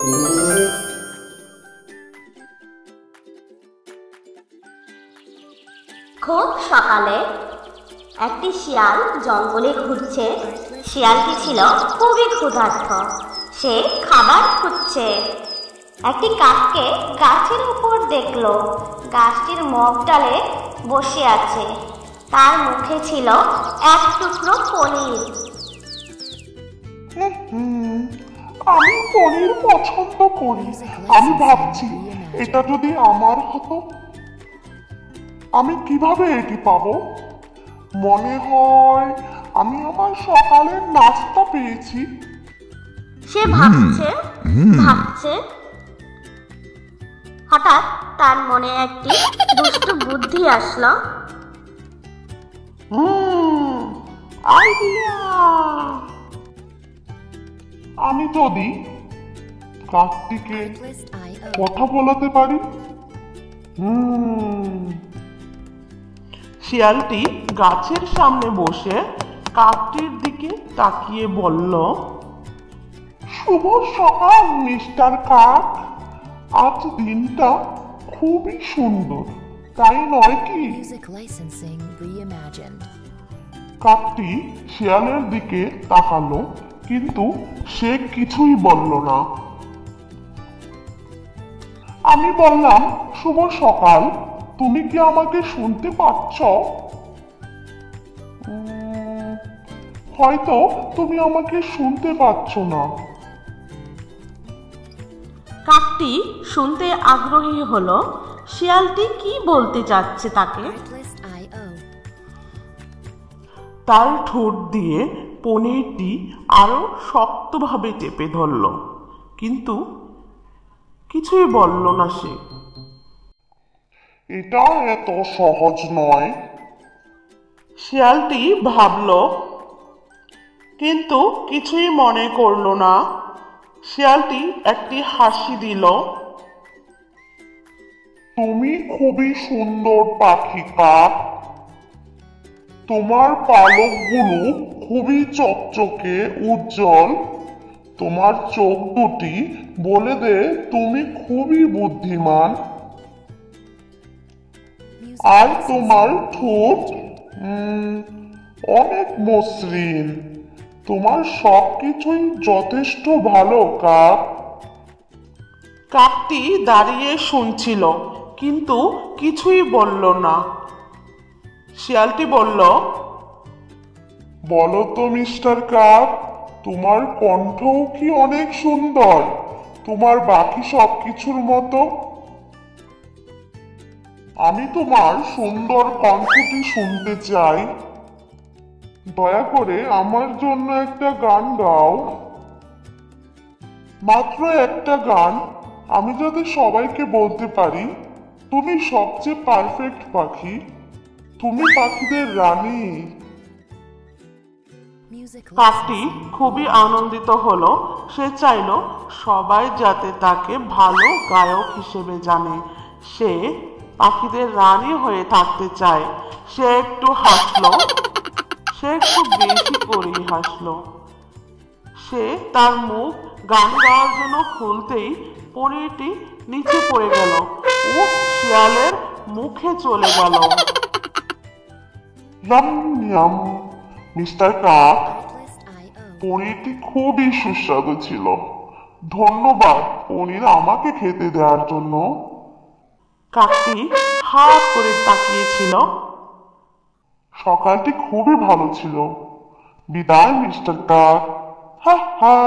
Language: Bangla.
খুব সকালে একটি শিয়াল জঙ্গলে ঘুরছে। শিয়ালটি ছিল খুবই ক্ষুধার্ত। সে খাবার খুঁজছে। একটি কাককে গাছের উপর দেখলো। গাছটির মগ ডালে বসে আছে। তার মুখে ছিল এক টুকরো পনির। আমি পনির পছন্দ করি। আমি ভাবছি এটা যদি আমার হতো, আমি কিভাবে এটি পাবো? মনে হয় আমি আমার সকালের নাস্তা পেয়েছি। সে ভাবছে ভাবছে হঠাৎ তার মনে একটি দুষ্টু বুদ্ধি আসলো। আইডিয়া! আমি যদি কাকটিকে কথা বলাতে পারি। শিয়ালটি গাছের সামনে বসে কাকটির দিকে তাকিয়ে বলল, শুভ সকাল মিস্টার কাক। আজ দিনটা খুবই সুন্দর, তাই নয় কি? কাকটি শিয়ালের দিকে তাকালো, কিন্তু সে কিছুই বলল না। আমি বললাম, শুভ সকাল, তুমি কি আমাকে শুনতে পাচ্ছ? হয়তো তুমি আমাকে শুনতে পাচ্ছ না। কাকটি শুনতে আগ্রহী হলো শিয়ালটি কি বলতে চাচ্ছে তাকে। তার ঠোঁট দিয়ে পনিরটি আরো শক্তভাবে চেপে ধরল, কিন্তু কিছুই বলল না সে। এটা এত সহজ নয়, শিয়ালটি ভাবল, কিন্তু কিছুই মনে করল না। শিয়ালটি একটি হাসি দিল। তুমি খুবই সুন্দর পাখি কাক। তোমার পালকগুলো খুবই চকচকে উজ্জ্বল। তোমার চোখ দুটি বলে দে তুমি খুবই বুদ্ধিমান। আর তোমার ঠোঁট অনেক মসৃণ। তোমার সবকিছুই যথেষ্ট ভালো কাক। কাকটি দাঁড়িয়ে শুনছিল, কিন্তু কিছুই বলল না। শিয়ালটি বলল, বলো তো মিস্টার কাক, তোমার কণ্ঠও কি অনেক সুন্দর, তোমার বাকি সবকিছুর মতো? আমি তোমার সুন্দর কণ্ঠটি শুনতে চাই। দয়া করে আমার জন্য একটা গান গাও। মাত্র একটা গান, আমি যাতে সবাইকে বলতে পারি তুমি সবচেয়ে পারফেক্ট পাখি, তুমি পাখিদের রানী। কাকটি খুবই আনন্দিত হলো। সে চাইল সবাই যাতে তাকে ভালো গায়ক হিসেবে জানে। সে পাখিদের রানী হয়ে থাকতে চায়। সে একটু হাসলো, সে একটু বেশি করেই হাসলো। সে তার মুখ গান গাওয়ার জন্য খুলতেই পনিরটি নিচে পড়ে গেল ও শিয়ালের মুখে চলে গেল। মিস্টার কাক, পনিরটি খুবই সুস্বাদু ছিল। ধন্যবাদ পনির আমাকে খেতে দেওয়ার জন্য। কাকটি হা করে তাকিয়েছিল। সকালটি খুবই ভালো ছিল। বিদায় মিস্টার কাক। হা হা।